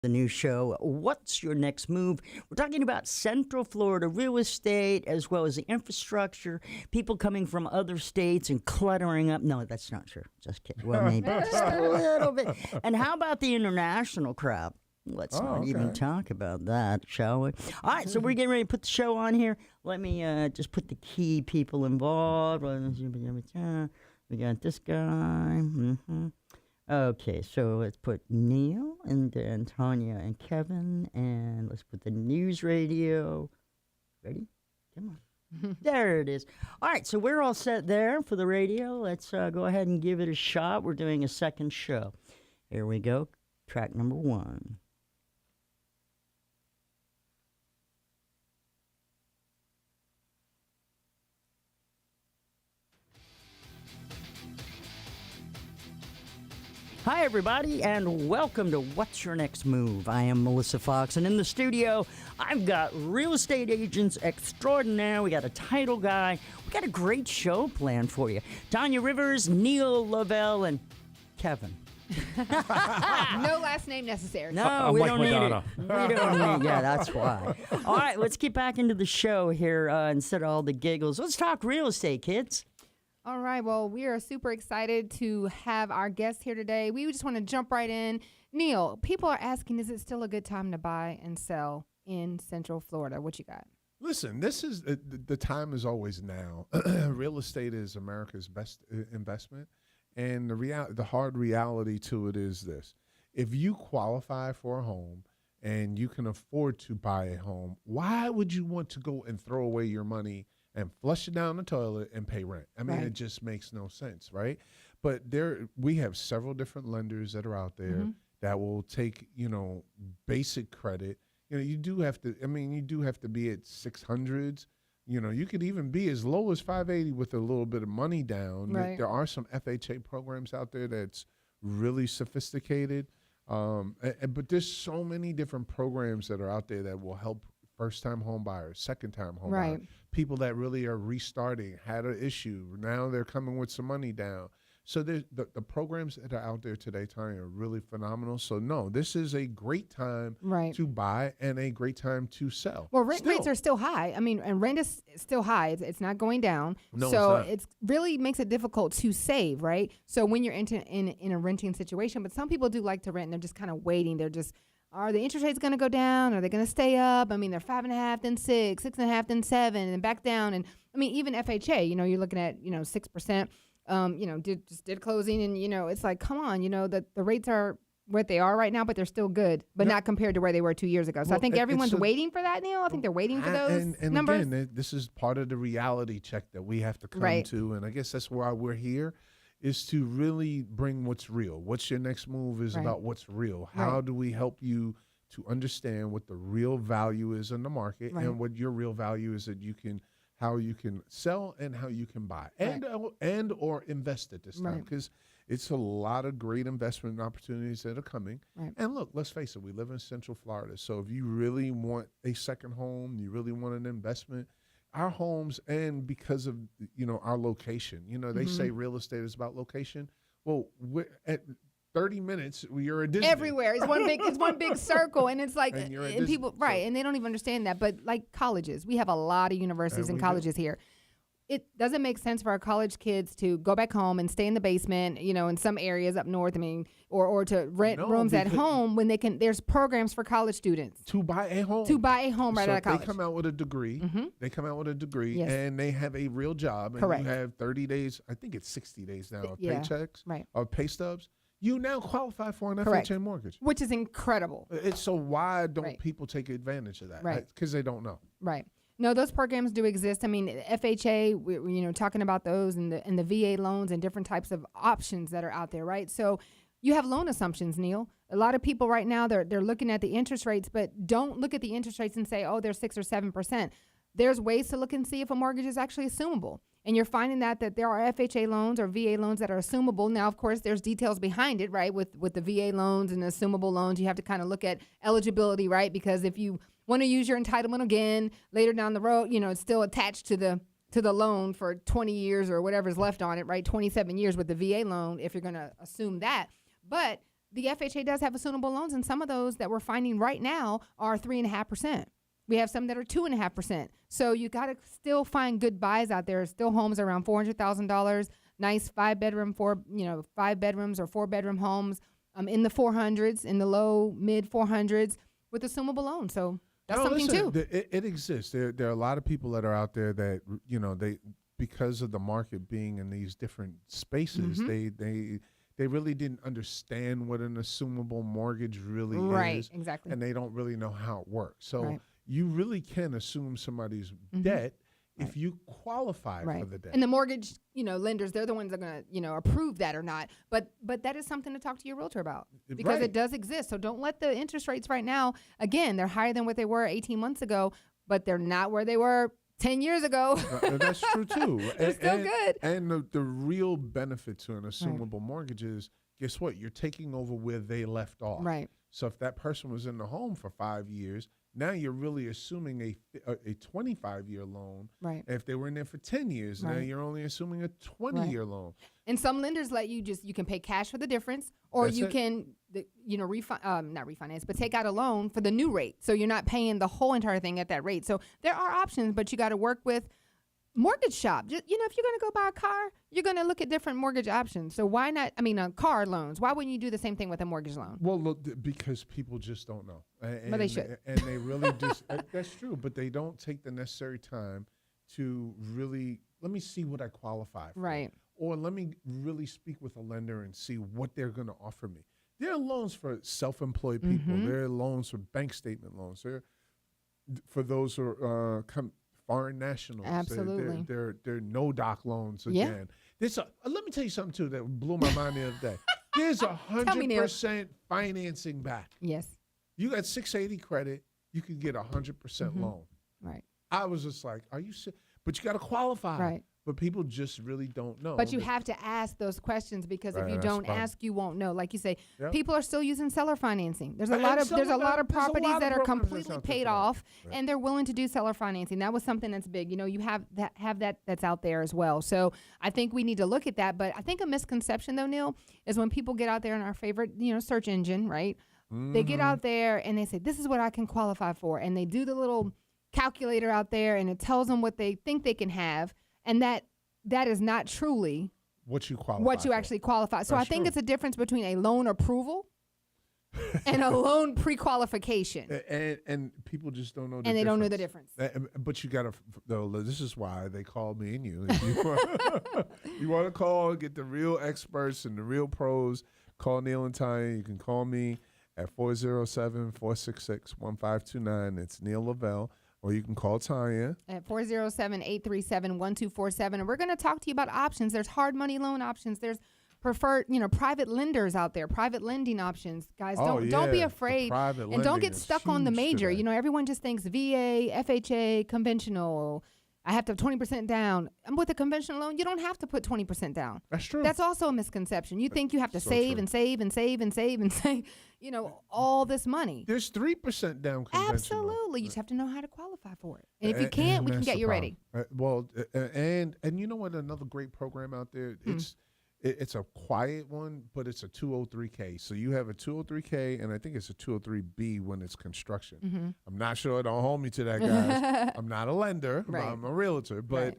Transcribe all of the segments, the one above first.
The new show, What's Your Next Move? We're talking about Central Florida real estate as well as the infrastructure, people coming from other states and cluttering up. No, that's not true. Just kidding. Well, maybe just a little bit. And how about the international crowd? Let's not even talk about that, shall we? All right, so we're getting ready to put the show on here. Let me just put the key people involved. We got this guy. Okay, so let's put Neil and then Tanya and Kevin, and let's put the news radio. Ready? Come on. There it is. All right, so we're all set there for the radio. Let's go ahead and give it a shot. We're doing a second show. Here we go. Track number 1. Hi, everybody, and welcome to What's Your Next Move? I am Melissa Fox, and in the studio, I've got real estate agents extraordinaire. We got a title guy. We got a great show planned for you. Tanya Rivers, Neil Lavelle, and Kevin. No last name necessary. No, we don't need it. We don't need. Yeah, that's why. All right, let's get back into the show here instead of all the giggles. Let's talk real estate, kids. All right. Well, we are super excited to have our guest here today. We just want to jump right in. Neil, people are asking, is it still a good time to buy and sell in Central Florida? What you got? Listen, this is the time is always now. Real estate is America's best investment. And the hard reality to it is this. If you qualify for a home and you can afford to buy a home, why would you want to go and throw away your money and flush it down the toilet and pay rent? I mean, It just makes no sense, right? But we have several different lenders that are out there that will take, basic credit. You do have to be at 600s. You could even be as low as 580 with a little bit of money down. Right. There are some FHA programs out there that's really sophisticated. But there's so many different programs that are out there that will help first-time home buyers, second-time home buyers, people that really are restarting, had an issue. Now they're coming with some money down. So the programs that are out there today, Tanya, are really phenomenal. So, no, this is a great time to buy and a great time to sell. Well, rates are still high. I mean, and rent is still high. It's not going down. No, so it's it really makes it difficult to save, right? So when you're in a renting situation, but some people do like to rent and they're just kind of waiting. They're just, are the interest rates going to go down? Are they going to stay up? I mean, they're 5.5, then 6, 6.5, then 7, and back down. And I mean, even FHA, you're looking at, 6%. Did closing, and it's like, come on, the rates are what they are right now, but they're still good, but not compared to where they were 2 years ago. So I think everyone's waiting for that, Neil. I think they're waiting for those numbers. And again, this is part of the reality check that we have to come to, and I guess that's why we're here, is to really bring what's real. What's your next move is about what's real. How do we help you to understand what the real value is in the market and what your real value is how you can sell and how you can buy and or invest at this time, because it's a lot of great investment opportunities that are coming. And look, let's face it, we live in Central Florida. So if you really want a second home, you really want an investment, our homes, and because of our location, they say real estate is about location. Well, we're at 30 minutes, you're a Disney. Everywhere. It's one big circle. And it's like, and people, and they don't even understand that. But like colleges, we have a lot of universities and colleges here. It doesn't make sense for our college kids to go back home and stay in the basement, in some areas up north, or to rent rooms at home when there's programs for college students. To buy a home. Right out of college. They come out with a degree. They come out with a degree, and they have a real job. And Correct. You have 30 days, I think it's 60 days now, of paychecks, or pay stubs. You now qualify for an Correct. FHA mortgage. Which is incredible. So why don't people take advantage of that? Because they don't know. Right. No, those programs do exist. I mean, FHA, we're talking about those and the VA loans and different types of options that are out there, right? So you have loan assumptions, Neil. A lot of people right now, they're looking at the interest rates, but don't look at the interest rates and say, oh, they're 6 or 7%. There's ways to look and see if a mortgage is actually assumable. And you're finding that there are FHA loans or VA loans that are assumable. Now, of course, there's details behind it, right? With the VA loans and the assumable loans, you have to kind of look at eligibility, right? Because if you want to use your entitlement again later down the road, it's still attached to the loan for 20 years or whatever's left on it, right? 27 years with the VA loan if you're going to assume that. But the FHA does have assumable loans, and some of those that we're finding right now are 3.5%. We have some that are 2.5%. So you got to still find good buys out there. Still homes around $400,000, nice 5-bedroom, 5 bedrooms or 4-bedroom homes in the 400s, in the low mid 400s with assumable loans. So that's something too. It exists. There are a lot of people that are out there that they because of the market being in these different spaces, they really didn't understand what an assumable mortgage really is. Right, exactly. And they don't really know how it works. So you really can assume somebody's debt if you qualify for the debt. And the mortgage, lenders, they're the ones that are going to, approve that or not. But that is something to talk to your realtor about because it does exist. So don't let the interest rates right now, again, they're higher than what they were 18 months ago, but they're not where they were 10 years ago. That's true too. They're still good. And the real benefit to an assumable mortgage is, guess what? You're taking over where they left off. Right. So if that person was in the home for 5 years, now you're really assuming a 25-year loan. Right. If they were in there for 10 years, now you're only assuming a 20-year loan. And some lenders let you can pay cash for the difference, or That's you it. can, not refinance, but take out a loan for the new rate. So you're not paying the whole entire thing at that rate. So there are options, but you got to work with mortgage shop. Just, if you're going to go buy a car, you're going to look at different mortgage options. So why not, car loans. Why wouldn't you do the same thing with a mortgage loan? Well, look, because people just don't know. But they should. And they really just, that's true, but they don't take the necessary time to really, let me see what I qualify for. Right. Or let me really speak with a lender and see what they're going to offer me. There are loans for self-employed people. There are loans for bank statement loans. There are for those who are foreign nationals. Absolutely. They're no-doc loans again. Let me tell you something, too, that blew my mind the other day. There's 100% financing back. Yes. You got 680 credit, you can get 100% loan. Right. I was just like, are you serious? But you got to qualify. Right. But people just really don't know. But you have to ask those questions because if you don't ask, you won't know. Like you say, people are still using seller financing. There's a lot of properties that are completely paid off, and they're willing to do seller financing. That was something that's big. You have that that's out there as well. So I think we need to look at that. But I think a misconception though, Neil, is when people get out there in our favorite search engine, right? They get out there and they say, "This is what I can qualify for," and they do the little calculator out there, and it tells them what they think they can have. And that is not truly what you qualify. What you actually qualify. So I think it's a difference between a loan approval and a loan pre-qualification. And people just don't know the difference. And they don't know the difference. But you got to, though, this is why they call me and you. If you want to call, get the real experts and the real pros, call Neil and Tanya. You can call me at 407-466-1529. It's Neil Lavelle. Or you can call Tanya at 407-837-1247. And we're going to talk to you about options. There's hard money loan options. There's preferred, private lenders out there, private lending options. Guys, don't be afraid. And don't get stuck on the major. Everyone just thinks VA, FHA, conventional. I have to have 20% down. And with a conventional loan, you don't have to put 20% down. That's true. That's also a misconception. You think you have to save and save and save and save and save, all this money. There's 3% down conventional. Absolutely. You just have to know how to qualify for it. And if you can't, we can get you ready. Well, and you know what? Another great program out there, it's a quiet one, but it's a 203K. So you have a 203K, and I think it's a 203B when it's construction. I'm not sure. Don't hold me to that, guys. I'm not a lender. Right. I'm a realtor. But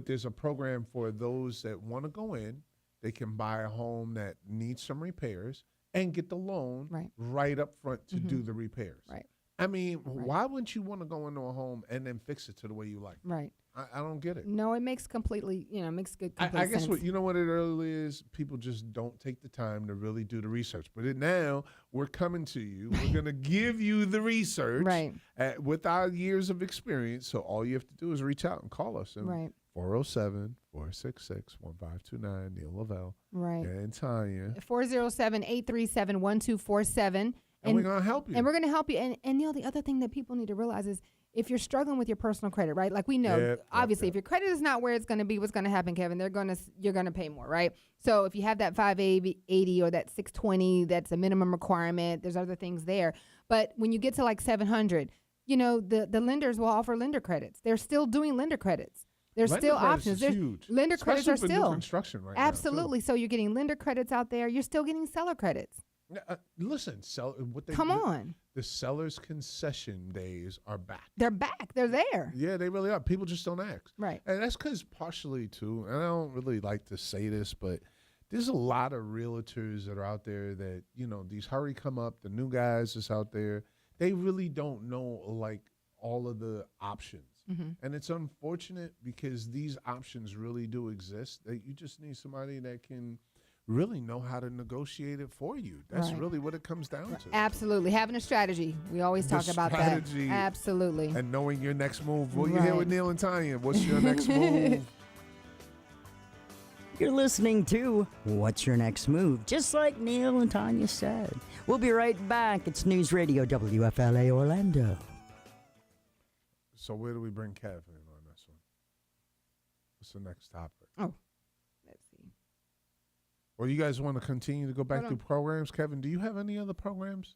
there's a program for those that want to go in. They can buy a home that needs some repairs and get the loan right up front to do the repairs. Right. I mean, why wouldn't you want to go into a home and then fix it to the way you like? Right. I don't get it. No, it makes completely, makes good I guess sense. what it really is, people just don't take the time to really do the research. But now we're coming to you. We're going to give you the research with our years of experience. So all you have to do is reach out and call us. And 407-466-1529, Neil Lavelle. Right. And Tanya. 407-837-1247. And we're going to help you. And we're going to help you. And Neil, the other thing that people need to realize is if you're struggling with your personal credit, right? Like we know, obviously, if your credit is not where it's going to be, what's going to happen, Kevin? You're going to pay more, right? So if you have that 580 or that 620, that's a minimum requirement. There's other things there. But when you get to like 700, the lenders will offer lender credits. They're still doing lender credits. There's still options. There's huge. Lender Especially credits are for still new construction right absolutely. now, So you're getting lender credits out there. You're still getting seller credits. Listen, Come on. The sellers' concession days are back. They're back. They're there. Yeah, they really are. People just don't ask. Right. And that's because partially, too, and I don't really like to say this, but there's a lot of realtors that are out there that, these hurry come up, the new guys that's out there, they really don't know, like, all of the options. Mm-hmm. And it's unfortunate because these options really do exist, that you just need somebody that can really know how to negotiate it for you. That's Right. really what it comes down to. Absolutely. Having a strategy. We always The talk about that. strategy Absolutely. And knowing your next move. Well, you're here Right. with Neil and Tanya. What's your next move? You're listening to What's Your Next Move? Just like Neil and Tanya said. We'll be right back. It's News Radio WFLA Orlando. So where do we bring Kev in on this one? What's the next topic? Oh, let's see. Or you guys want to continue to go back Hold through programs? Kevin, do you have any other programs?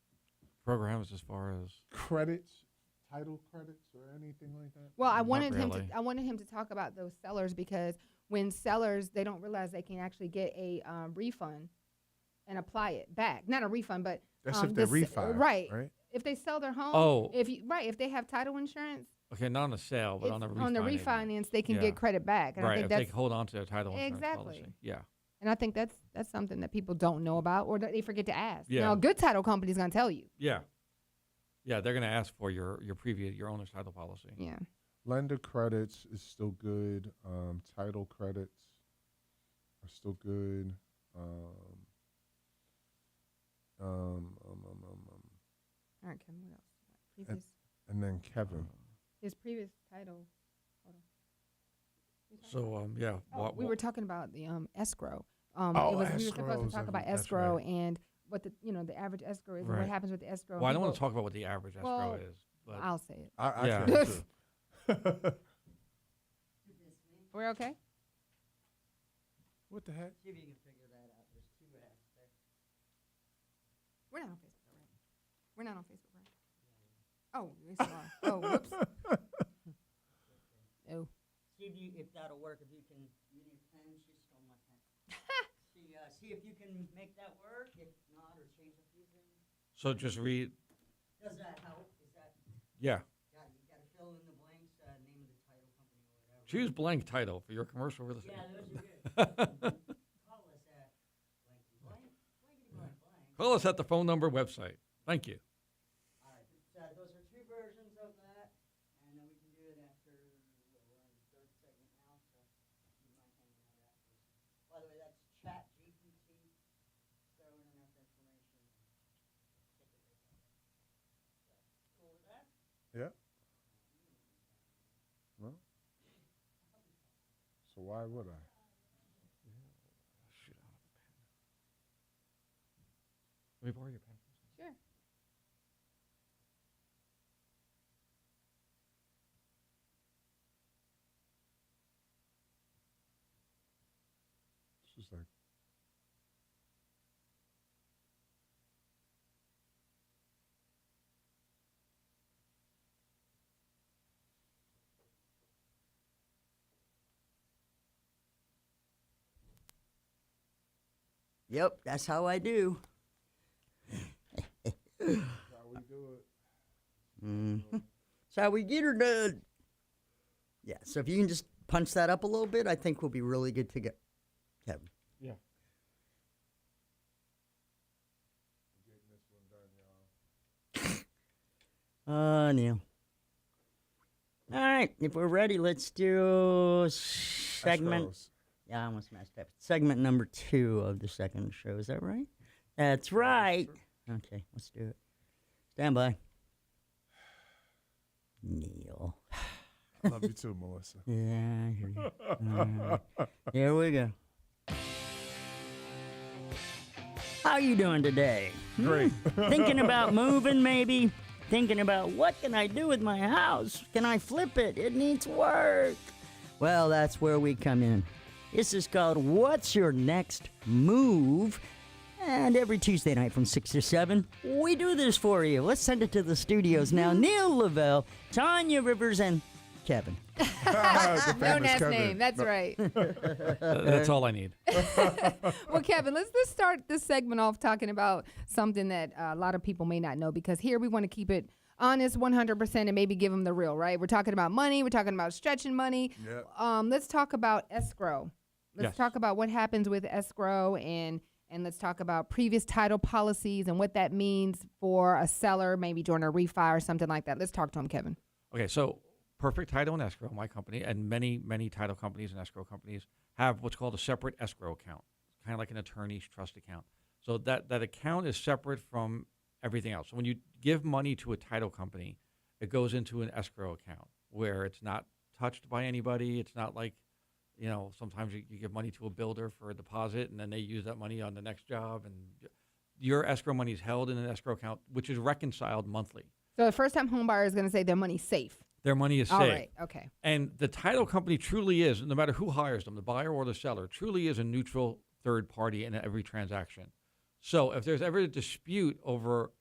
Programs as far as Credits, title credits, or anything like that? Well, I Not wanted him really. to. I wanted him to talk about those sellers because when sellers they don't realize they can actually get a refund and apply it back. Not a refund, but That's if they the refi, right. right? If they sell their home, Oh. if they have title insurance, okay, not on the sale, but on the refinance, they can Yeah. get credit back. And I Right, think if they that's hold on to their title insurance Exactly. policy. Yeah. and I think that's something that people don't know about or that they forget to ask. Yeah. Now, a good title company is going to tell you. Yeah. Yeah, they're going to ask for your owner's title policy. Yeah. Lender credits is still good. Title credits are still good. All right, Kevin. What else? Previous, And then Kevin. his previous title. Hold on. So, yeah. We were talking about the escrow. Oh, we were supposed escrows, to talk about that's escrow right. and what the average escrow is and what Right. happens with the escrow. Well, I don't want to People- talk about what the average escrow Well, is. But I'll say it. I Yeah. can too. We're okay. What the heck? See if you can figure that out. There's two apps there. We're not on Facebook, right? We're not on Facebook, right? Oh, yes, we are. Oh, whoops. Oh. See if that'll work. If you can, you need a pen. She stole my pen. See if you can make that work. If not, or change a few things. so just read. Does that help? Is that? Yeah. You got to fill in the blanks. Name of the title company or whatever. Choose blank title for your commercial real estate. Yeah, those are good. Call us at blankety blank, blankety blank blank. Call us at the phone number website. Thank you. All right, those are two versions of that, and then we can do it after. We're on the third segment now, so you might hang out after. By the way, that's Chat GPT. Throw in enough information. Take it right there. So, cool with that? Yeah. No. So why would I? Shoot, I don't have a pen. Let me borrow your pen. Sure. It's just like. Yep, that's how I do. How we do it. That's how we get her done. Yeah, so if you can just punch that up a little bit, I think we'll be really good to go. Kevin. Yeah. Neil. All right, if we're ready, let's do segment. Escrows. Yeah, I almost messed up. Segment number 2 of the second show. Is that right? That's right. Okay, let's do it. Stand by. Neil. I love you too, Melissa. Yeah, I hear you. All right. Here we go. How you doing today? Great. Thinking about moving, maybe? Thinking about what can I do with my house? Can I flip it? It needs work. Well, that's where we come in. This is called What's Your Next Move? And every Tuesday night from 6 to 7, we do this for you. Let's send it to the studios now. Neil Lavelle, Tanya Rivers, and Kevin. The No famous last Kevin. name. That's right. That's all I need. Well, Kevin, let's start this segment off talking about something that a lot of people may not know, because here we want to keep it honest 100% and maybe give them the real, right? We're talking about money. We're talking about stretching money. Yep. Let's talk about escrow. Let's Yes. talk about what happens with escrow, and let's talk about previous title policies and what that means for a seller, maybe during a refi or something like that. Let's talk to him, Kevin. Okay, so Perfect Title and Escrow, my company, and many, many title companies and escrow companies have what's called a separate escrow account, kind of like an attorney's trust account. So that account is separate from everything else. So when you give money to a title company, it goes into an escrow account where it's not touched by anybody. It's not like, sometimes you give money to a builder for a deposit and then they use that money on the next job. And your escrow money is held in an escrow account, which is reconciled monthly. So a first-time home buyer is going to say their money's safe. Their money is safe. All right. Okay. And the title company truly is, no matter who hires them, the buyer or the seller, truly is a neutral third party in every transaction. So if there's ever a dispute over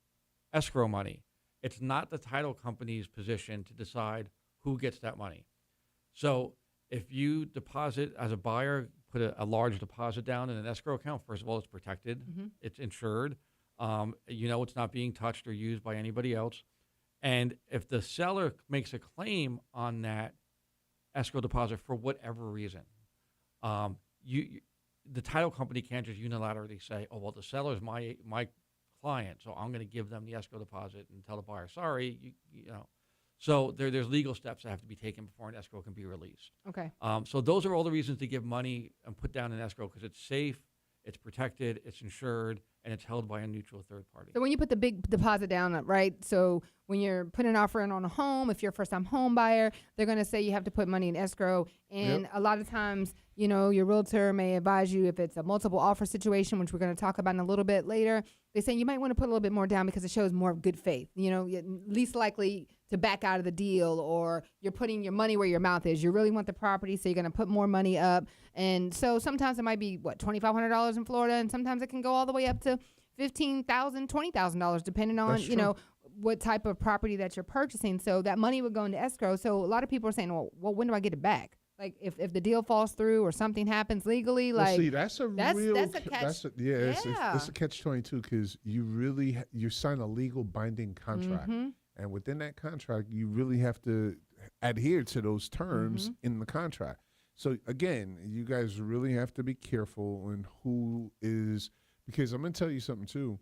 escrow money, it's not the title company's position to decide who gets that money. So if you deposit as a buyer, put a large deposit down in an escrow account, first of all, it's protected. Mm-hmm. It's insured. It's not being touched or used by anybody else. And if the seller makes a claim on that escrow deposit for whatever reason, the title company can't just unilaterally say, "Oh, well, the seller's my client, so I'm going to give them the escrow deposit," and tell the buyer, "Sorry, So there's legal steps that have to be taken before an escrow can be released. Okay. So those are all the reasons to give money and put down an escrow, because it's safe, it's protected, it's insured, and it's held by a neutral third party. So when you put the big deposit down, right? So when you're putting an offer in on a home, if you're a first-time home buyer, they're going to say you have to put money in escrow. And a lot of times, your realtor may advise you, if it's a multiple offer situation, which we're going to talk about in a little bit later, they say you might want to put a little bit more down because it shows more of good faith. Least likely to back out of the deal, or you're putting your money where your mouth is. You really want the property, so you're going to put more money up. And so sometimes it might be, $2,500 in Florida, and sometimes it can go all the way up to $15,000, $20,000, depending on, what type of property that you're purchasing. So that money would go into escrow. So a lot of people are saying, well, when do I get it back? Like if the deal falls through or something happens legally, See, that's a catch. It's a catch-22, because you sign a legal binding contract, Mm-hmm. and within that contract, you really have to adhere to those terms in the contract. So again, you guys really have to be careful in who is, because I'm going to tell you something too.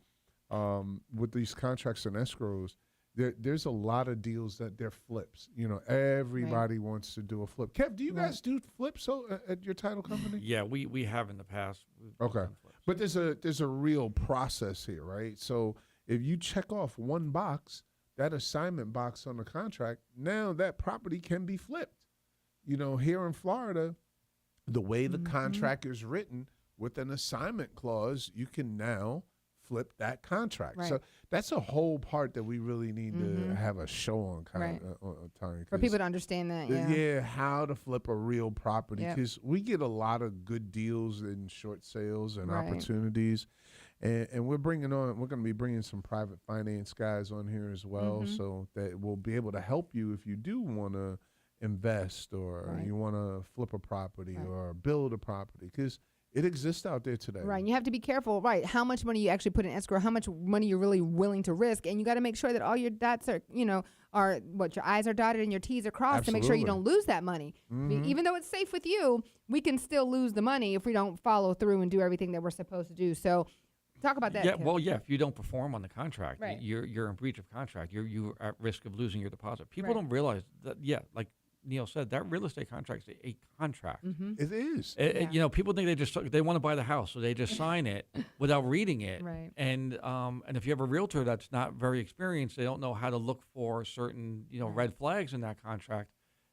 With these contracts and escrows, there's a lot of deals that they're flips. Everybody wants to do a flip. Kev, do you guys do flips at your title company? Yeah, we have in the past. We've Okay. done flips. But there's a real process here, right? So if you check off one box, that assignment box on the contract, now that property can be flipped. Here in Florida, the way the contract is written with an assignment clause, you can now flip that contract. Right. So that's a whole part that we really need to have a show on, Tony. For people to understand that, how to flip a real property, Yep. because we get a lot of good deals in short sales and Right. opportunities, and we're going to be bringing some private finance guys on here as well, so that we'll be able to help you if you do want to invest, or Right. you want to flip a property Right. or build a property, because it exists out there today. Right. And you have to be careful, right? How much money you actually put in escrow, how much money you're really willing to risk. And you got to make sure that all your dots are, your I's are dotted and your T's are crossed to make sure you don't lose that money. Even though it's safe with you, we can still lose the money if we don't follow through and do everything that we're supposed to do. So talk about that. Yeah, Kevin. well, if you don't perform on the contract, Right. you're in breach of contract. You're at risk of losing your deposit. People Right. don't realize that. Yeah, like Neil said, that real estate contract is a contract. It is. People think they want to buy the house, so they just sign it without reading it. Right. And if you have a realtor that's not very experienced, they don't know how to look for certain red flags in that contract.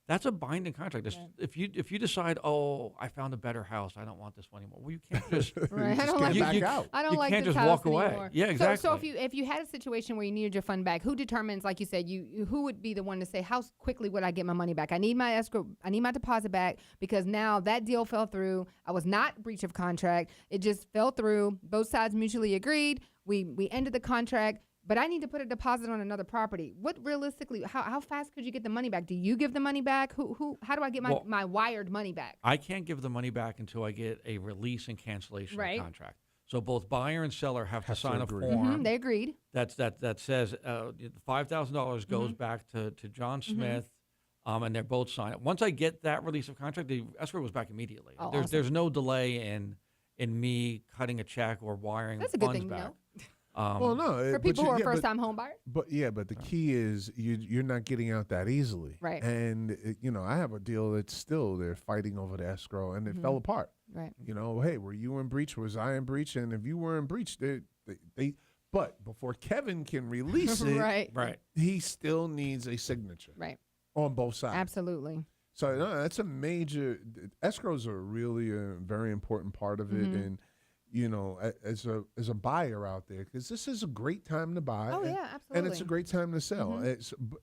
That's a binding contract. Right. If you decide, oh, I found a better house, I don't want this one anymore. Well, you can't just. Right. You I just don't can't like back that. out. I don't You like can't this just house walk away. anymore. Yeah, So exactly. if you had a situation where you needed your fund back, who determines, like you said, who would be the one to say how quickly would I get my money back? I need my escrow. I need my deposit back, because now that deal fell through. I was not breach of contract. It just fell through. Both sides mutually agreed. We ended the contract. but I need to put a deposit on another property. What realistically, how fast could you get the money back? Do you give the money back? How do I get my wired money back? I can't give the money back until I get a release and cancellation of the contract. So both buyer and seller have to sign a form. They agreed. That says $5,000 goes back to John Smith, and they're both signed. Once I get that release of contract, the escrow goes back immediately. Oh, There's no delay in me cutting a check or wiring That's a good funds thing, back. Well, no, For people who are first-time home buyers? But the key is you're not getting out that easily. Right. And, I have a deal that's still, they're fighting over the escrow, and it fell apart. Right. Hey, were you in breach? Was I in breach? And if you were in breach, but before Kevin can release it, Right. he still needs a signature. Right. On both sides. Absolutely. So that's a major, escrows are really a very important part of it. And, as a buyer out there, because this is a great time to buy. Oh, yeah, absolutely. And it's a great time to sell.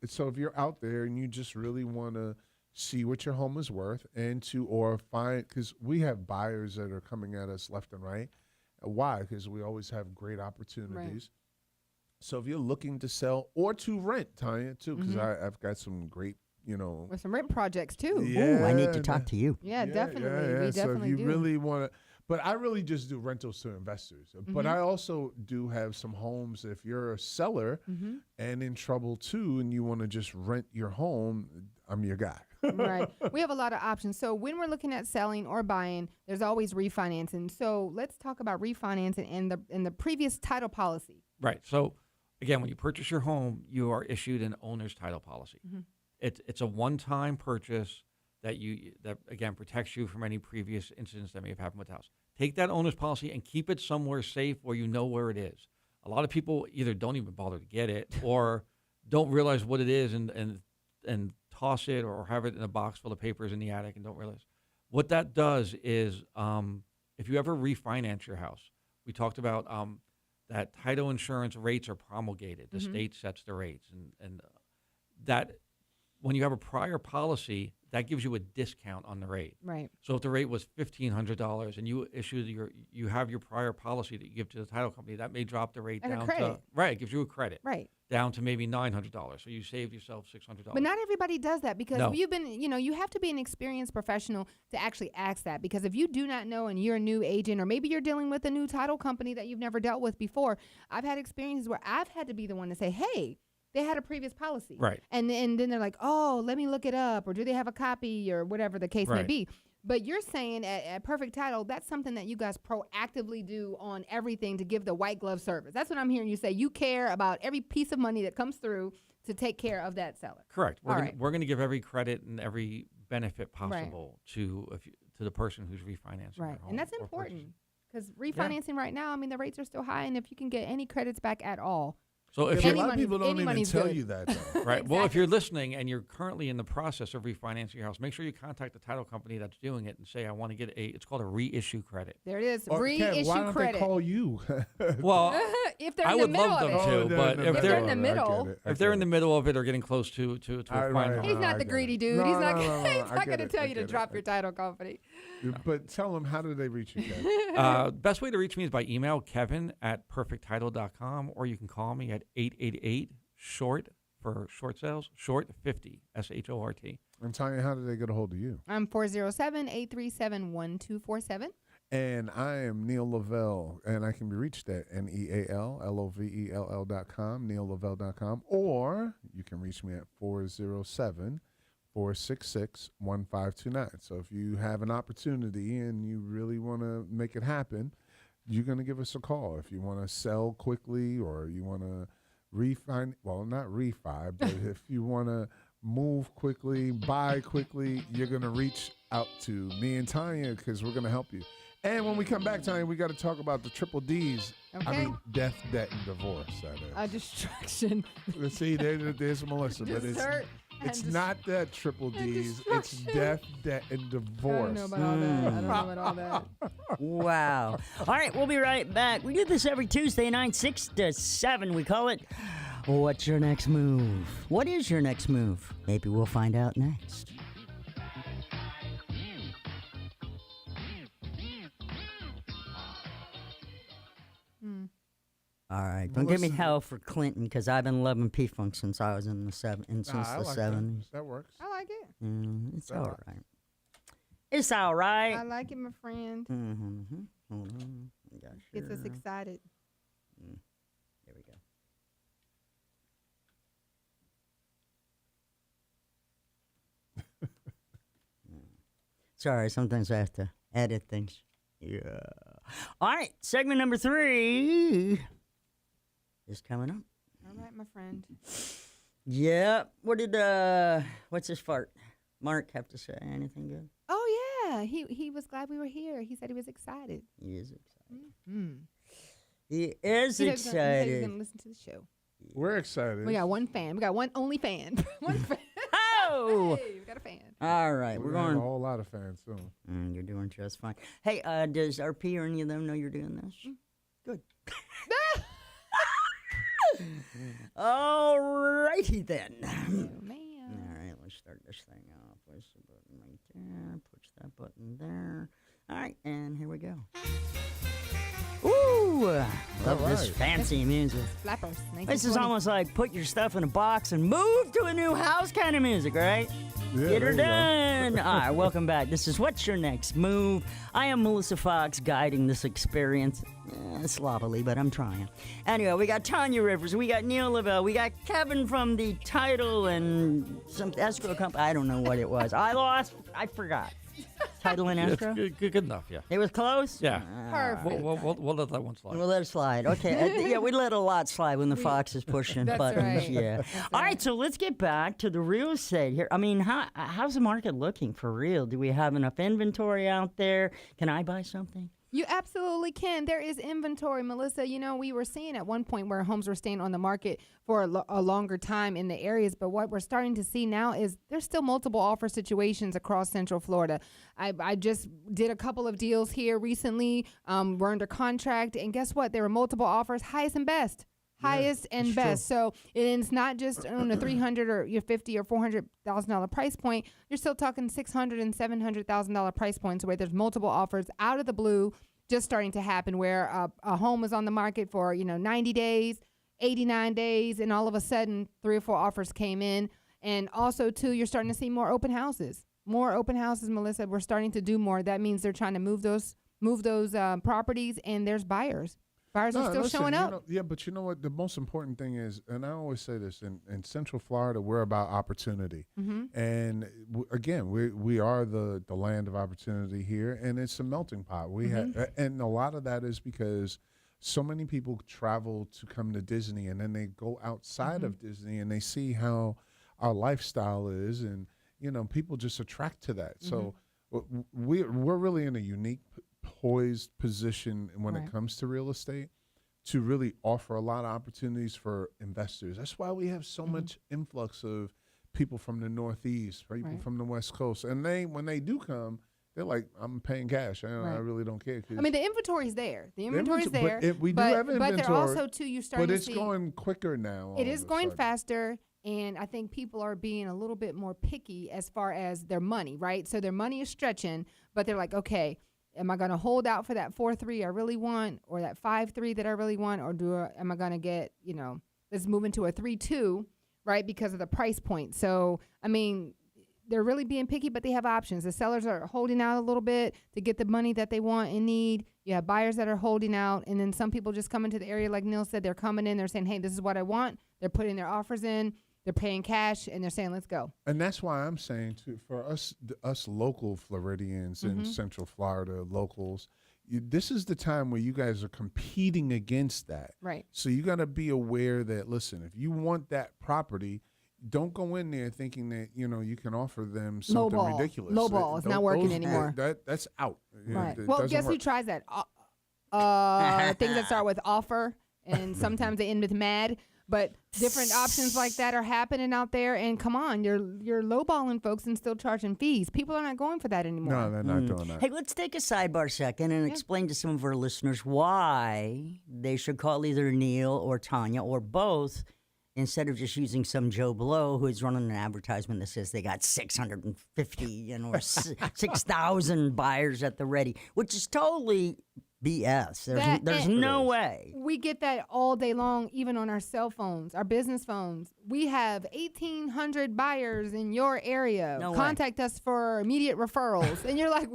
So if you're out there and you just really want to see what your home is worth or find, because we have buyers that are coming at us left and right. Why? Because we always have great opportunities. Right. So if you're looking to sell or to rent, Tanya, too, because I've got some great, With some rent projects, too. Ooh, I need to talk to you. Yeah, definitely. We so definitely if you do. really want to, but I really just do rentals to investors. But I also do have some homes. If you're a seller and in trouble too, and you want to just rent your home, I'm your guy. Right. We have a lot of options. So when we're looking at selling or buying, there's always refinancing. So let's talk about refinancing and the previous title policy. Right. So again, when you purchase your home, you are issued an owner's title policy. It's a one-time purchase that again protects you from any previous incidents that may have happened with the house. Take that owner's policy and keep it somewhere safe where you know where it is. A lot of people either don't even bother to get it or don't realize what it is and toss it or have it in a box full of papers in the attic and don't realize. What that does is if you ever refinance your house, we talked about that title insurance rates are promulgated. The state sets the rates and that when you have a prior policy, that gives you a discount on the rate. Right. So if the rate was $1,500 and you have your prior policy that you give to the title company, that may drop the rate And a down credit. to it gives you a credit. Right. Down to maybe $900. So you saved yourself $600. But not everybody does that because No. you've been, you have to be an experienced professional to actually ask that. Because if you do not know and you're a new agent, or maybe you're dealing with a new title company that you've never dealt with before, I've had experiences where I've had to be the one to say, hey, they had a previous policy. Right. And then they're like, oh, let me look it up, or do they have a copy, or whatever the case may Right. be. But you're saying at Perfect Title, that's something that you guys proactively do on everything to give the white glove service. That's what I'm hearing you say. You care about every piece of money that comes through to take care of that seller. Correct. All right. We're going to give every credit and every benefit possible to the person who's refinancing their Right. home And that's or important purchasing. because refinancing right now, I mean, the rates are still high. And if you can get any credits back at all, So if Yeah, you're but a lot of people don't even money's tell good. you that, though. right, well, if you're listening and you're currently in the process of refinancing your house, make sure you contact the title company that's doing it and say, I want to get it's called a reissue credit. there it is. Or, Kev, Reissue why don't credit. they call you? Well, If they're I in the would middle love of them it. to. Oh, but if they're in the I middle- get it, I If they're get in the it. middle of it or getting close to a Right, final, right, He's not I the get greedy it. dude. No, He's no, not, no, no, he's I not get going to it, tell I you to get it. drop your title company. But tell them, how do they reach you, Kev? best way to reach me is by email, kevin@perfecttitle.com, or you can call me at 888-SHORT for short sales, short 50, SHORT. And Tanya, how do they get a hold of you? I'm 407-837-1247. And I am Neil Lavelle, and I can be reached at NEALLOVELL.com, neillavelle.com, or you can reach me at 407-466-1529. So if you have an opportunity and you really want to make it happen, you're going to give us a call. If you want to sell quickly or you want to not refi, but if you want to move quickly, buy quickly, you're going to reach out to me and Tanya because we're going to help you. And when we come back, Tanya, we got to talk about the triple D's. Okay. I mean, death, debt, and divorce. That A is. distraction. See, there's Melissa, but Dessert and it's not that triple and D's. It's destruction. death, debt, and I divorce. don't know about all that. I don't know about all that. Wow. All right, we'll be right back. We do this every Tuesday night, 6 to 7. We call it What's Your Next Move? What is your next move? Maybe we'll find out next. All right, don't give me Melissa- hell for Clinton because I've been loving P-Funk since I was in the since I the like 70s. that works. I like it. It's all all right. right. It's all right. I like it, my friend. Mm-hmm. Hold on. I got Gets us your- excited. There we go. Sorry, sometimes I have to edit things. Yeah. All right, segment number 3 is coming up. All right, my friend. Yeah. What did what's his fart? Mark have to say anything good? Oh yeah, he was glad we were here. He said he was excited. He is excited. Mm-hmm. He is He said he was excited. gonna listen to the show. We're excited. We got one fan. We got one only fan. One fan. Oh! Hey, we got a fan. All right, We're we're gonna have a going. whole lot of fans soon. You're doing just fine. Hey, does RP or any of them know you're doing this? Good. All righty then. Oh, All man. right, let's start this thing off. Push the button right there. Push that button there. All right, and here we go. Ooh, love this right. fancy music. Flappers. This is 1920. almost like put your stuff in a box and move to a new house kind of music, right? Yeah, Get her there you go. done. All right, welcome back. This is What's Your Next Move? I am Melissa Fox guiding this experience. Sloppily, but I'm trying. Anyway, we got Tanya Rivers, we got Neil Lavelle, we got Kevin from the Title and some escrow company. I don't know what it was. I forgot. Title and It's escrow? good enough, yeah. It was close? Yeah. Perfect. We'll let that one slide. We'll let it slide. Okay. Yeah, we let a lot slide when the fox is pushing That's buttons. right. Yeah. All right. So let's get back to the real estate here. I mean, how's the market looking for real? Do we have enough inventory out there? Can I buy something? You absolutely can. There is inventory, Melissa. You know, we were seeing at one point where homes were staying on the market for a longer time in the areas, but what we're starting to see now is there's still multiple offer situations across Central Florida. I just did a couple of deals here recently. We're under contract, and guess what? There were multiple offers, highest and best. Highest and it's best. So it's not just on a $300 or your $50 or $400,000 price point. You're still talking $600,000 and $700,000 price points where there's multiple offers out of the blue, just starting to happen. Where a home was on the market for 90 days, 89 days, and all of a sudden 3 or 4 offers came in. And also too, you're starting to see more open houses. More open houses, Melissa. We're starting to do more. That means they're trying to move those properties, and there's buyers. Buyers are still listen, showing up. But you know what? The most important thing is, and I always say this, in Central Florida, we're about opportunity. Mm-hmm. And again, we are the land of opportunity here, and it's a melting pot. We have, and a lot of that is because so many people travel to come to Disney, and then they go outside of Disney and they see how our lifestyle is, and people just attract to that. So we're really in a unique poised position when Right. it comes to real estate to really offer a lot of opportunities for investors. That's why we have so much influx of people from the Northeast, people Right. from the West Coast. And when they do come, they're like, I'm paying cash. I Right. really don't care. 'Cause I mean, the inventory's there. The inventory's inventory- there. but we do have But they're inventory, also too. You're starting but to it's see going quicker now. all it of is a going sudden. faster, and I think people are being a little bit more picky as far as their money, right? So their money is stretching, but they're like, okay, am I going to hold out for that 4.3 I really want, or that 5.3 that I really want, or am I going to get let's move into a 3.2, right? Because of the price point. So I mean, they're really being picky, but they have options. The sellers are holding out a little bit to get the money that they want and need. You have buyers that are holding out, and then some people just come into the area, like Neil said, they're coming in, they're saying, hey, this is what I want. They're putting their offers in, they're paying cash, and they're saying, let's go. And that's why I'm saying for us local Floridians in Central Florida locals, this is the time where you guys are competing against that. Right. So you got to be aware that, listen, if you want that property, don't go in there thinking that you can offer them something Lowball. ridiculous. Lowball. It's not working anymore. That's out. Right. It Well, doesn't guess who work. tries that? Things that start with offer, and sometimes they end with mad. But different options like that are happening out there. And come on, you're lowballing folks and still charging fees. People are not going for that anymore. No, they're not doing that. Hey, let's take a sidebar second and explain to some of our listeners why they should call either Neil or Tanya or both instead of just using some Joe Blow who's running an advertisement that says they got 650 or 6,000 buyers at the ready, which is totally BS. There's and- no way. We get that all day long, even on our cell phones, our business phones. We have 1,800 buyers in your area. No way. Contact us for immediate referrals. And you're like,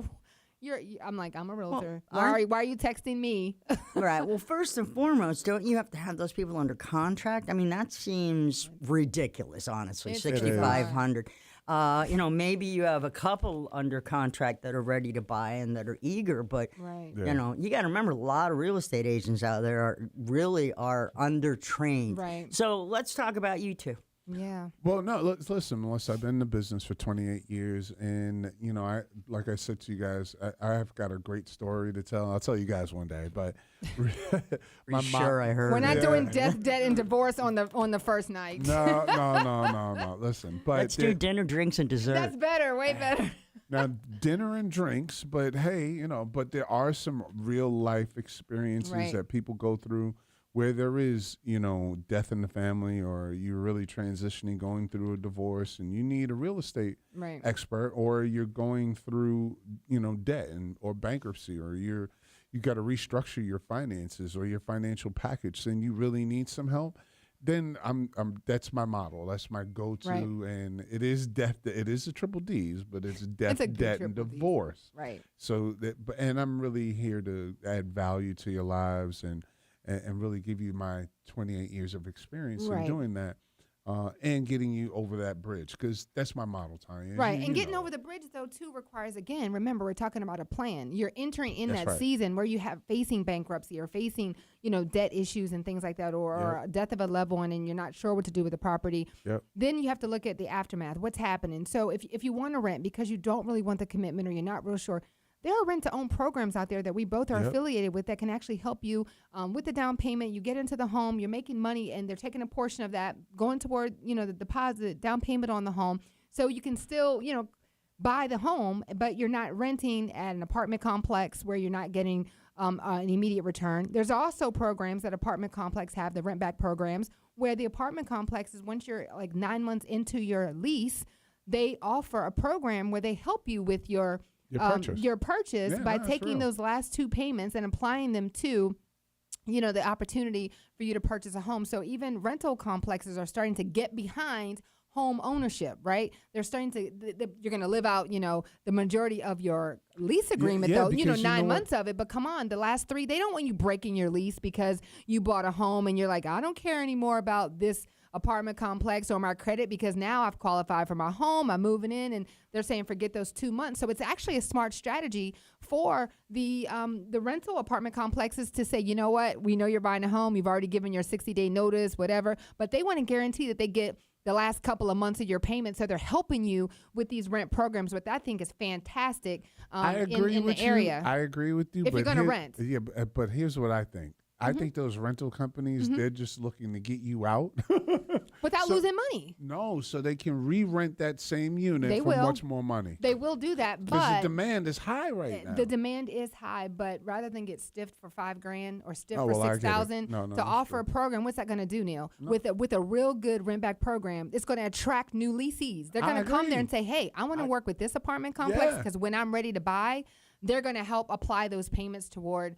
I'm like, I'm a realtor. aren't- why are you texting me? Right. Well, first and foremost, don't you have to have those people under contract? I mean, that seems ridiculous, honestly. It's 6,500. Maybe you have a couple under contract that are ready to buy and that are eager, but Right. Yeah. you got to remember a lot of real estate agents out there are undertrained. Right. So let's talk about you two. Yeah. Well, no, listen, Melissa, I've been in the business for 28 years. And, like I said to you guys, I have got a great story to tell. I'll tell you guys one day. But Are you sure I heard? We're not Yeah. doing death, debt, and divorce on the first night. No. Listen, but Let's do dinner, drinks, and dessert. That's better. Way better. now dinner and drinks. But hey, but there are some real life experiences Right. that people go through where there is, death in the family, or you're really transitioning, going through a divorce, and you need a real estate Right. expert, or you're going through, debt or bankruptcy, or you got to restructure your finances or your financial package, and you really need some help. Then that's my model. That's my go-to, Right. and it is death. It is a triple D's, but it's death, It's a good debt, and triple Ds. divorce. Right. So and I'm really here to add value to your lives and really give you my 28 years of experience in Right. doing that, and getting you over that bridge, because that's my model, Tanya. Right. You And getting know. over the bridge, though, too, requires, again, remember, we're talking about a plan. You're entering in That's that right. season where you have facing bankruptcy or facing, debt issues and things like that, or a death of a loved one, and you're not sure what to do with the property. Yep. Then you have to look at the aftermath. What's happening? So if you want to rent because you don't really want the commitment or you're not real sure, there are rent-to-own programs out there that we both are Yep. affiliated with that can actually help you with the down payment. You get into the home, you're making money, and they're taking a portion of that, going toward, the deposit, down payment on the home. So you can still, buy the home, but you're not renting at an apartment complex where you're not getting an immediate return. There's also programs that apartment complex have, the rent back programs, where the apartment complexes, once you're like 9 months into your lease, they offer a program where they help you with your purchase Yeah, by that's taking real. those last two payments and applying them to the opportunity for you to purchase a home. So even rental complexes are starting to get behind home ownership, right? They're starting to, you're going to live out, the majority of your lease agreement, yeah, though, because you 9 know what? months of it. But come on, the last 3, they don't want you breaking your lease because you bought a home and you're like, I don't care anymore about this apartment complex or my credit because now I've qualified for my home, I'm moving in, and they're saying forget those 2 months. So it's actually a smart strategy for the rental apartment complexes to say, you know what, we know you're buying a home, you've already given your 60-day notice, whatever, but they want to guarantee that they get the last couple of months of your payment, so they're helping you with these rent programs, which I think is fantastic. I agree in with the area. you. I agree with you. If you're but gonna here- rent. Yeah, but here's what I think. I think those rental companies, they're just looking to get you out. Without So- losing money. No, so they can re-rent that same unit They for will. much more money. They will do that, Because but the demand is high right now. the demand is high. But rather than get stiffed for $5,000 or stiffed Oh, for well, I get it. $6,000 No, to that's offer true. a program, what's that going to do, Neil? With a real good rent back program, it's going to attract new leasees. They're I going to come agree. there and say, "Hey, I want to work with this apartment complex Yeah. because when I'm ready to buy, they're going to help apply those payments toward."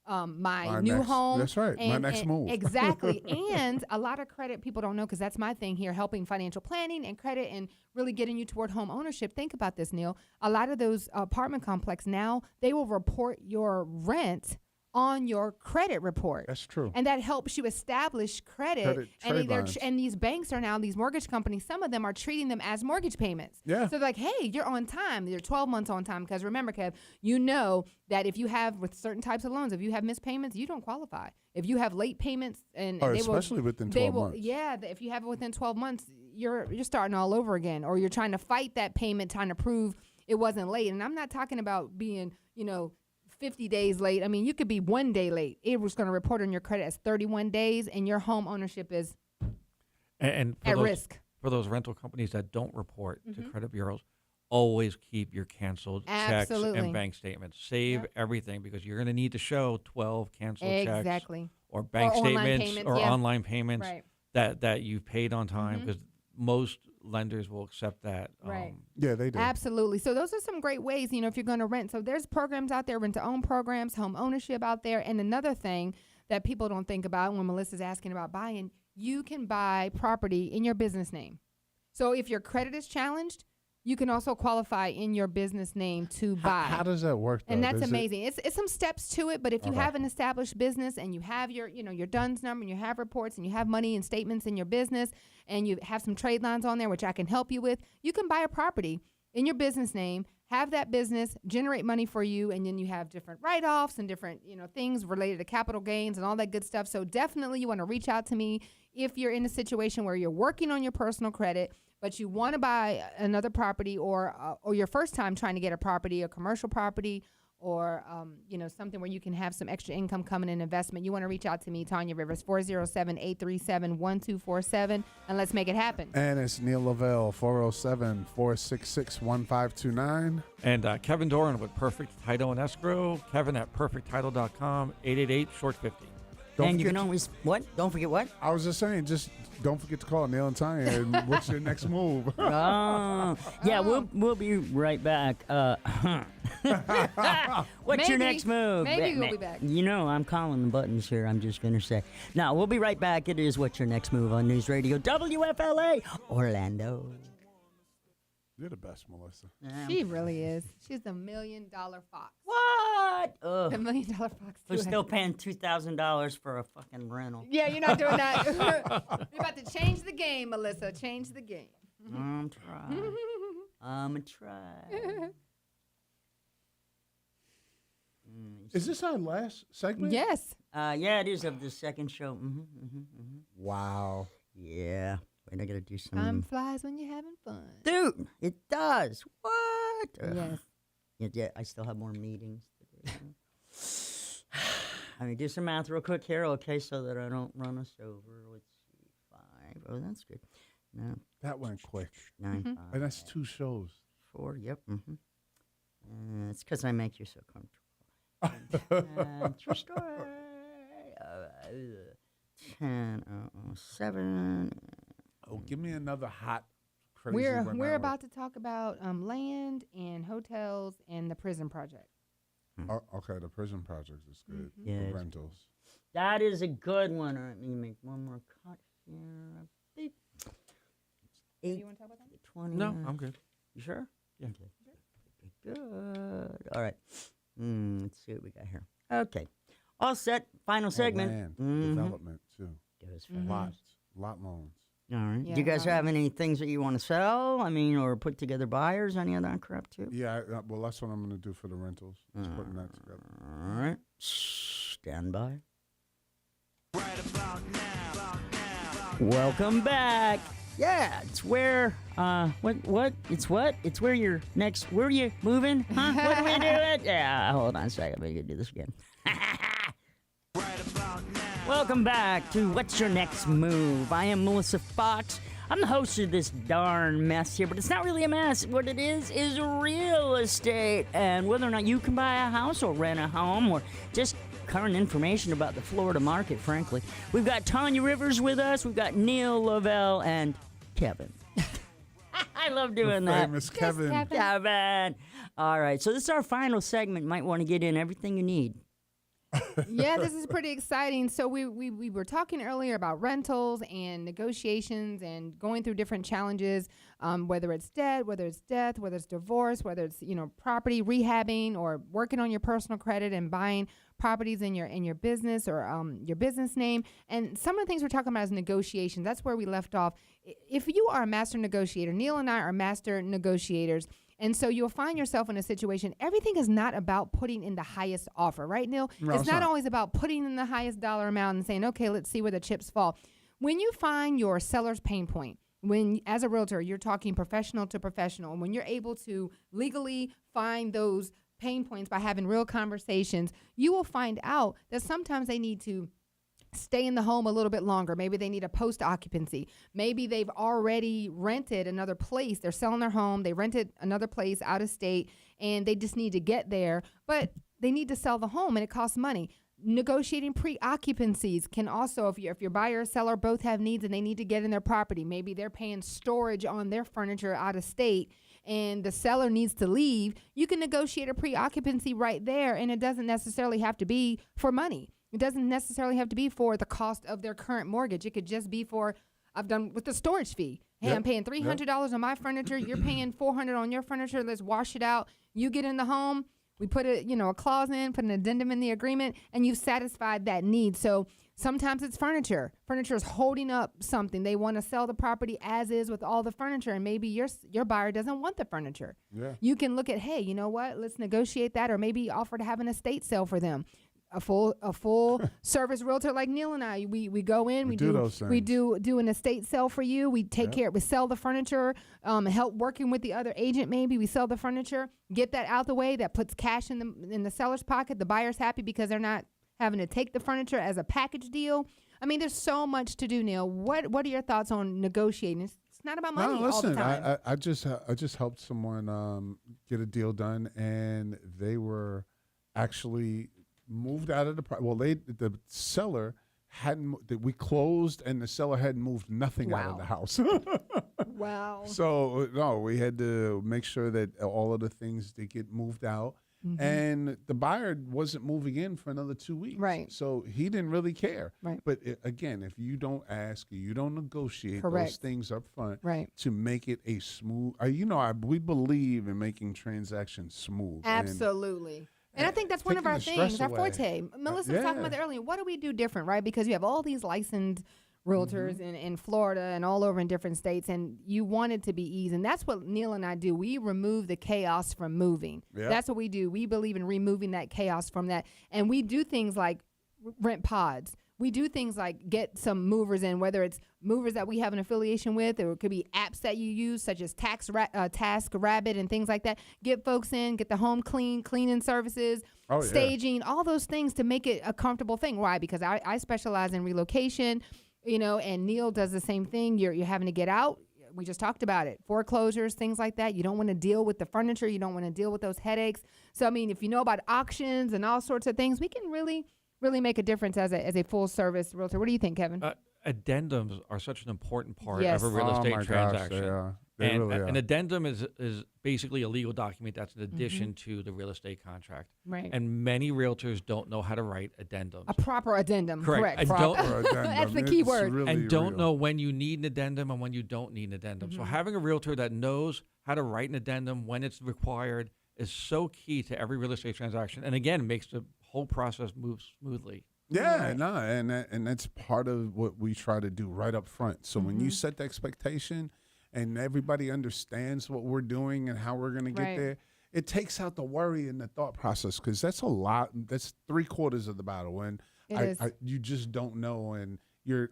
My new next- home. that's right, my next move. Exactly. And a lot of credit people don't know, because that's my thing here, helping financial planning and credit and really getting you toward home ownership. Think about this, Neil. A lot of those apartment complex now, they will report your rent on your credit report. That's true. And that helps you establish credit. Credit trade lines. And these banks are now, these mortgage companies, some of them are treating them as mortgage payments. Yeah. So they're like, hey, you're on time. You're 12 months on time. Because remember, Kev, you know that if you have, with certain types of loans, if you have missed payments, you don't qualify. If you have late payments, and Or they especially will, within they 12 will, months. yeah, if you have it within 12 months, you're starting all over again, or you're trying to fight that payment, trying to prove it wasn't late. And I'm not talking about being, 50 days late. I mean, you could be 1 day late. It was going to report on your credit as 31 days, and your home ownership is And for at those, risk. for those rental companies that don't report Mm-hmm. to credit bureaus, always keep your canceled checks Absolutely. and bank statements. Save Yep. everything, because you're going to need to show 12 canceled checks Exactly. or bank Or online statements payments, or yeah. online payments Right. that you've paid on time, because most lenders will accept that. Right. Yeah, they do. Absolutely. So those are some great ways, if you're going to rent. So there's programs out there, rent-to-own programs, home ownership out there. And another thing that people don't think about when Melissa's asking about buying, you can buy property in your business name. So if your credit is challenged, you can also qualify in your business name to buy. How does that work, though? And that's Does amazing. It's some steps to it, but if you Okay. have an established business and you have your DUNS number and you have reports and you have money and statements in your business and you have some trade lines on there, which I can help you with, you can buy a property in your business name, have that business generate money for you, and then you have different write-offs and different, things related to capital gains and all that good stuff. So definitely you want to reach out to me if you're in a situation where you're working on your personal credit, but you want to buy another property or your first time trying to get a property, a commercial property, or something where you can have some extra income coming in investment, you want to reach out to me, Tanya Rivers, 407-837-1247, and let's make it happen. And it's Neil Lavelle, 407-466-1529. And Kevin Doran with Perfect Title and Escrow. Kevin at perfecttitle.com, 888-SHORT-50. And you can always, what? Don't forget what? I was just saying, just don't forget to call Neil and Tanya. And what's your next move? Oh, yeah, we'll be right back. What's your Maybe. next move? Maybe we'll be back. I'm calling the buttons here. I'm just going to say. Now, we'll be right back. It is What's Your Next Move on News Radio WFLA, Orlando. You're the best, Melissa. She really is. She's the $1 million fox. What? The Ugh. $1 million fox. We're too. still paying $2,000 for a fucking rental. Yeah, you're not doing that. You're about to change the game, Melissa. Change the game. I'm trying. I'm a try. Is this our last segment? Yes. Yeah, it is of the second show. Wow. Yeah. Wait, I gotta do some. Time flies when you're having fun. Dude, it does. What? Yes. Yeah, I still have more meetings to do. I mean, do some math real quick here, okay, so that I don't run us over. Let's see, 5. Oh, that's good. No, That went quick. 9, 5. And that's 2 shows. 4. Yep. It's because I make you so comfortable. True story. 10, 7. Oh, give me another hot, crazy We're one. about to talk about land and hotels and the prison project. Oh, okay, the prison project is good. Yeah, The it's- rentals. That is a good one. All right, let me make one more cut here. Beep. Do 8, you want to talk about that? 20. No, I'm good. You sure? Yeah. Okay. Good. All right. Let's see what we got here. Okay. All set. Final segment. Land Mhm. development, too. Goes Mhm. fast. Lot loans. All right. Yeah, Do you guys right. have any things that you want to sell? I mean, or put together buyers? Any of that crap too? Yeah, well, that's what I'm going to do for the rentals. Just putting that together. All right. Stand by. Welcome back. Yeah, it's where what? It's what? It's where you're next. Where are you moving? Huh? What are we doing? Yeah, hold on a second. We can do this again. Welcome back to What's Your Next Move? I am Melissa Fox. I'm the host of this darn mess here, but it's not really a mess. What it is real estate. And whether or not you can buy a house or rent a home or just current information about the Florida market, frankly. We've got Tanya Rivers with us. We've got Neil Lavelle and Kevin. I love doing that. Famous Kevin. Kevin. Kevin. All right, so this is our final segment. You might want to get in everything you need. Yeah, this is pretty exciting. So we were talking earlier about rentals and negotiations and going through different challenges, whether it's debt, whether it's death, whether it's divorce, whether it's property rehabbing or working on your personal credit and buying properties in your business or your business name. And some of the things we're talking about is negotiations. That's where we left off. If you are a master negotiator, Neil and I are master negotiators. And so you'll find yourself in a situation, everything is not about putting in the highest offer, right, Neil? No, it's it's not not. always about putting in the highest dollar amount and saying, okay, let's see where the chips fall. When you find your seller's pain point, when as a realtor, you're talking professional to professional, and when you're able to legally find those pain points by having real conversations, you will find out that sometimes they need to stay in the home a little bit longer. Maybe they need a post occupancy. Maybe they've already rented another place. They're selling their home. They rented another place out of state and they just need to get there, but they need to sell the home and it costs money. Negotiating pre-occupancies can also, if your buyer or seller both have needs and they need to get in their property, maybe they're paying storage on their furniture out of state and the seller needs to leave, you can negotiate a pre-occupancy right there, and it doesn't necessarily have to be for money. It doesn't necessarily have to be for the cost of their current mortgage. It could just be for, I've done with the storage fee. Hey, Yep. I'm paying $300 on my furniture. You're paying $400 on your furniture. Let's wash it out. You get in the home. We put a clause in, put an addendum in the agreement, and you've satisfied that need. So sometimes it's furniture. Furniture is holding up something. They want to sell the property as is with all the furniture, and maybe your buyer doesn't want the furniture. Yeah. You can look at, hey, you know what? Let's negotiate that, or maybe offer to have an estate sale for them. A full service realtor like Neil and I, we go in, We do those we things. do an estate sale for you. We take care, we sell the furniture, help working with the other agent. Maybe we sell the furniture, get that out the way. That puts cash in the seller's pocket. The buyer's happy because they're not having to take the furniture as a package deal. I mean, there's so much to do, Neil. What are your thoughts on negotiating? It's not about money No, listen, all the time. I just helped someone get a deal done, and they were actually moved out of the seller hadn't that we closed, and the seller hadn't moved nothing out of the house. Wow. So no, we had to make sure that all of the things they get moved out. And the buyer wasn't moving in for another 2 weeks. Right. So he didn't really care. Right. But again, if you don't ask, you don't negotiate Correct. those things up front Right. to make it a smooth, we believe in making transactions smooth. Absolutely. And I think that's one of taking our the stress things, our away. forte. Melissa was talking about that earlier. What do we do different, right? Because you have all these licensed realtors in Florida and all over in different states, and you want it to be easy. And that's what Neil and I do. We remove the chaos from moving. Yeah. That's what we do. We believe in removing that chaos from that. And we do things like rent pods. We do things like get some movers in, whether it's movers that we have an affiliation with, or it could be apps that you use, such as TaskRabbit and things like that. Get folks in, get the home cleaning services, staging, all those things to make it a comfortable thing. Why? Because I specialize in relocation, and Neil does the same thing. You're having to get out. We just talked about it. Foreclosures, things like that. You don't want to deal with the furniture. You don't want to deal with those headaches. So, I mean, if you know about auctions and all sorts of things, we can really make a difference as a full service realtor. What do you think, Kevin? Addendums are such an important part Yes. of a real estate my transaction. Gosh, they are. They And really are. an addendum is basically a legal document that's an addition to the real estate contract. Right. And many realtors don't know how to write addendums. A proper addendum. Correct. And Proper addendum. That's the key It's word. really and don't real. know when you need an addendum and when you don't need an addendum. So having a realtor that knows how to write an addendum when it's required is so key to every real estate transaction. And again, makes the whole process move smoothly. Yeah, Right. no, and that's part of what we try to do right up front. So when you set the expectation and everybody understands what we're doing and how we're going to get Right. there, it takes out the worry and the thought process, because that's a lot. That's 3/4 of the battle, and It is. you just don't know, and you're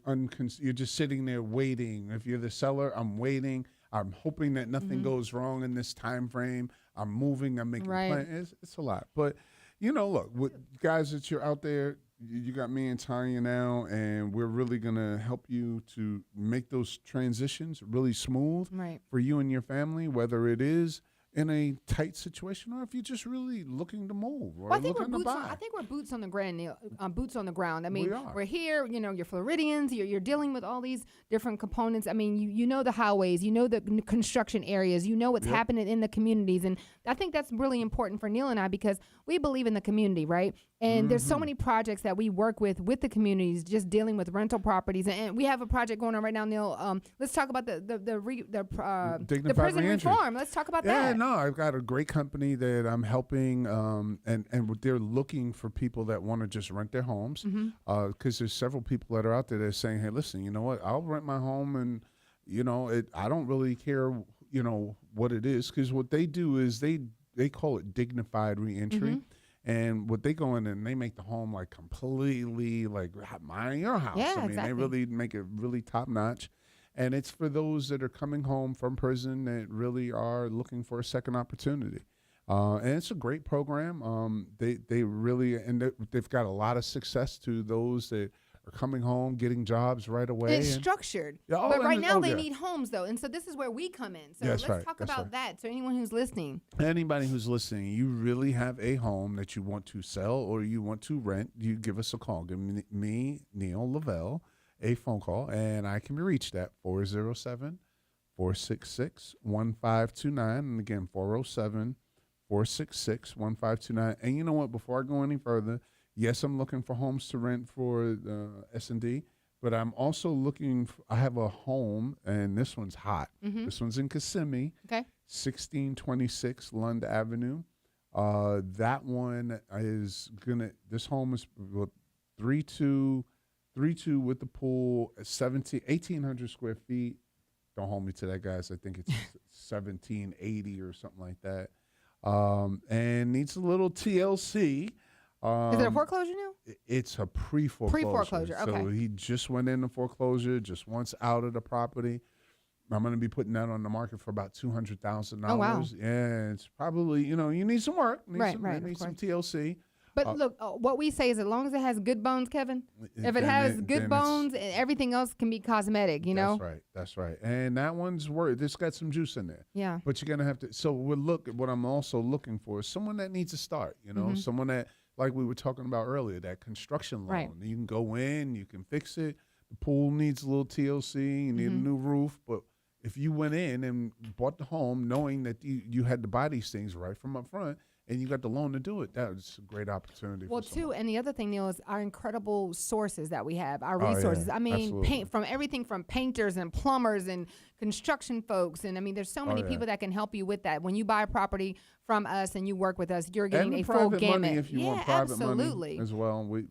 just sitting there waiting. If you're the seller, I'm waiting. I'm hoping that nothing goes wrong in this time frame. I'm moving. I'm making Right. plans. It's a lot, but look, guys, that you're out there. You got me and Tanya now, and we're really going to help you to make those transitions really smooth Right. for you and your family, whether it is in a tight situation or if you're just really looking to move or Well, I think looking to buy. I think we're boots on the ground, Neil. Boots on the ground. I mean, We are. we're here. You're Floridians. You're dealing with all these different components. I mean, you know the highways. You know the construction areas. You know what's happening in the communities, and I think that's really important for Neil and I, because we believe in the community, right? And there's so many projects that we work with the communities, just dealing with rental properties. And we have a project going on right now, Neil. Let's talk about the Dignified prison reentry. reform. Let's talk about Yeah, that. no, I've got a great company that I'm helping, and they're looking for people that want to just rent their homes, because there's several people that are out there that are saying, hey, listen, you know what, I'll rent my home, and I don't really care, what it is, because what they do is they call it dignified reentry. And what they go in and they make the home like completely like mine, your house. Yeah, I mean, exactly. they really make it really top notch. And it's for those that are coming home from prison that really are looking for a second opportunity. And it's a great program. They really, and they've got a lot of success to those that are coming home, getting jobs right away. It's and- structured. Yeah, oh, but and right now they yeah. need homes, though. And so this is where we come in. So That's let's right, talk that's about right. that. So anyone who's listening. Anybody who's listening, you really have a home that you want to sell or you want to rent, you give us a call. Give me Neil Lavelle, a phone call, and I can be reached at 407-466-1529. And again, 407-466-1529. And you know what? Before I go any further, yes, I'm looking for homes to rent for S&D, but I'm also looking I have a home, and this one's hot. This one's in Kissimmee. Okay. 1626 Lund Avenue. That one is this home is 3-2 with the pool, 1,800 square feet. Don't hold me to that, guys. I think it's 1,780 or something like that. And needs a little TLC. Is it a foreclosure now? It's a pre-foreclosure. Pre-foreclosure, So okay. he just went into foreclosure, just wants out of the property. I'm going to be putting that on the market for about $200,000. Oh, wow. Yeah, it's probably, you need some work. Right, Need of some course. TLC. But look, what we say is as long as it has good bones, Kevin, if it then has then good it's- bones, everything else can be cosmetic, you know? That's right. And that one's worth, it's got some juice in there. Yeah. But you're going to have to, so what I'm also looking for is someone that needs a start, someone that, like we were talking about earlier, that construction loan. Right. You can go in, you can fix it. The pool needs a little TLC, you need a new roof, but if you went in and bought the home knowing that you had to buy these things right from up front and you got the loan to do it, that was a great opportunity. Well, for someone. too, and the other thing, Neil, is our incredible sources that we have, our Oh, yeah, resources. I mean, absolutely. from everything from painters and plumbers and construction folks. And I mean, there's so many yeah. people that can help you with that. When you buy a property from us and you work with us, you're And getting the a full private gamut. money if you yeah, want private absolutely. money as well. We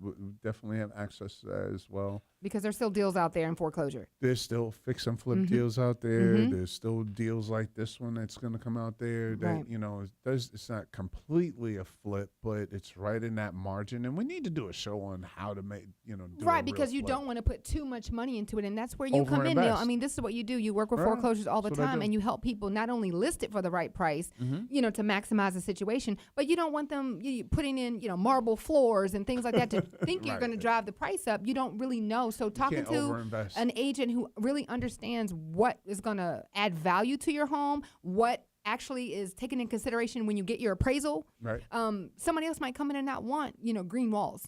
definitely have access to that as well. Because there's still deals out there in foreclosure. There's still fix and flip deals out there. There's still deals like this one that's going to come out there that, Right. it's not completely a flip, but it's right in that margin. And we need to do a show on how to make, do a Right, real because you flip. don't want to put too much money into it, and that's where you come in, Neil. Overinvest. I mean, this is what you do. You work with Right. foreclosures all the That's what I time, do. and you help people not only list it for the right price, to maximize the situation, but you don't want them putting in, marble floors and things like that to think you're Right. going to drive the price up. You don't really know. So talking can't to overinvest. an agent who really understands what is going to add value to your home, what actually is taken in consideration when you get your appraisal. Right. Somebody else might come in and not want, green walls.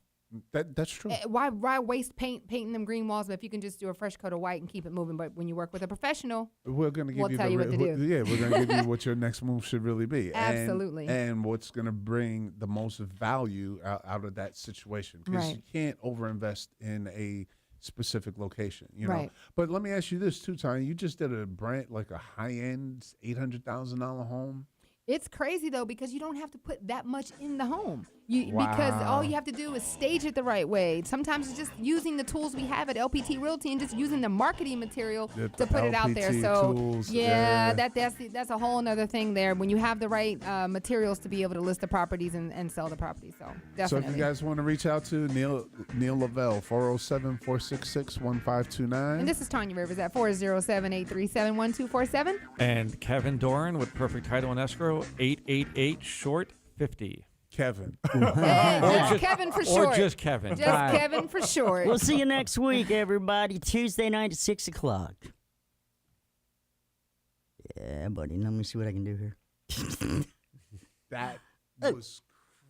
That's true. Why waste painting them green walls? But if you can just do a fresh coat of white and keep it moving. But when you work with a professional, We're going to give We'll you tell you what to do. Yeah, we're going to give you what your next move should really be. Absolutely. And what's going to bring the most value out of that situation. Because Right. you can't overinvest in a specific location, Right. But let me ask you this too, Tanya. You just did a like a high-end $800,000 home. it's crazy though because you don't have to put that much in the home. Because all you have to do is stage it the right way. Sometimes it's just using the tools we have at LPT Realty and just using the marketing material The to put it out there. LPT So tools, yeah, yeah. that's a whole other thing there. When you have the right materials to be able to list the properties and sell the properties. So So definitely. if you guys want to reach out to Neil Lavelle, 407-466-1529. And this is Tanya Rivers at 407-837-1247. And Kevin Doran with Perfect Title and Escrow, 888-SHORT-50. Kevin. Just Kevin for short. Or just Kevin. Just Kevin for short. We'll see you next week, everybody. Tuesday night at 6 o'clock. Yeah, buddy. Let me see what I can do here. That was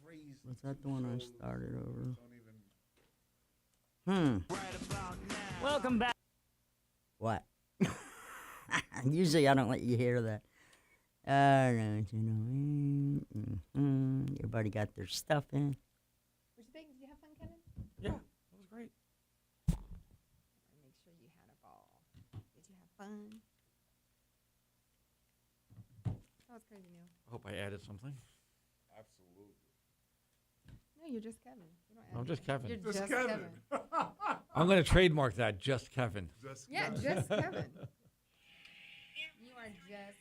crazy. Was that the one I started over? Welcome back. What? Usually I don't let you hear that. Everybody got their stuff in. What you think? Did you have fun, Kevin? Yeah, that was great. Make sure you had a ball. Did you have fun? That was crazy, Neil. I hope I added something. No, you're just Kevin. You don't I'm add just anything. Kevin. You're Just just Kevin. I'm going to trademark that, just Kevin. Yeah, just Kevin. You are just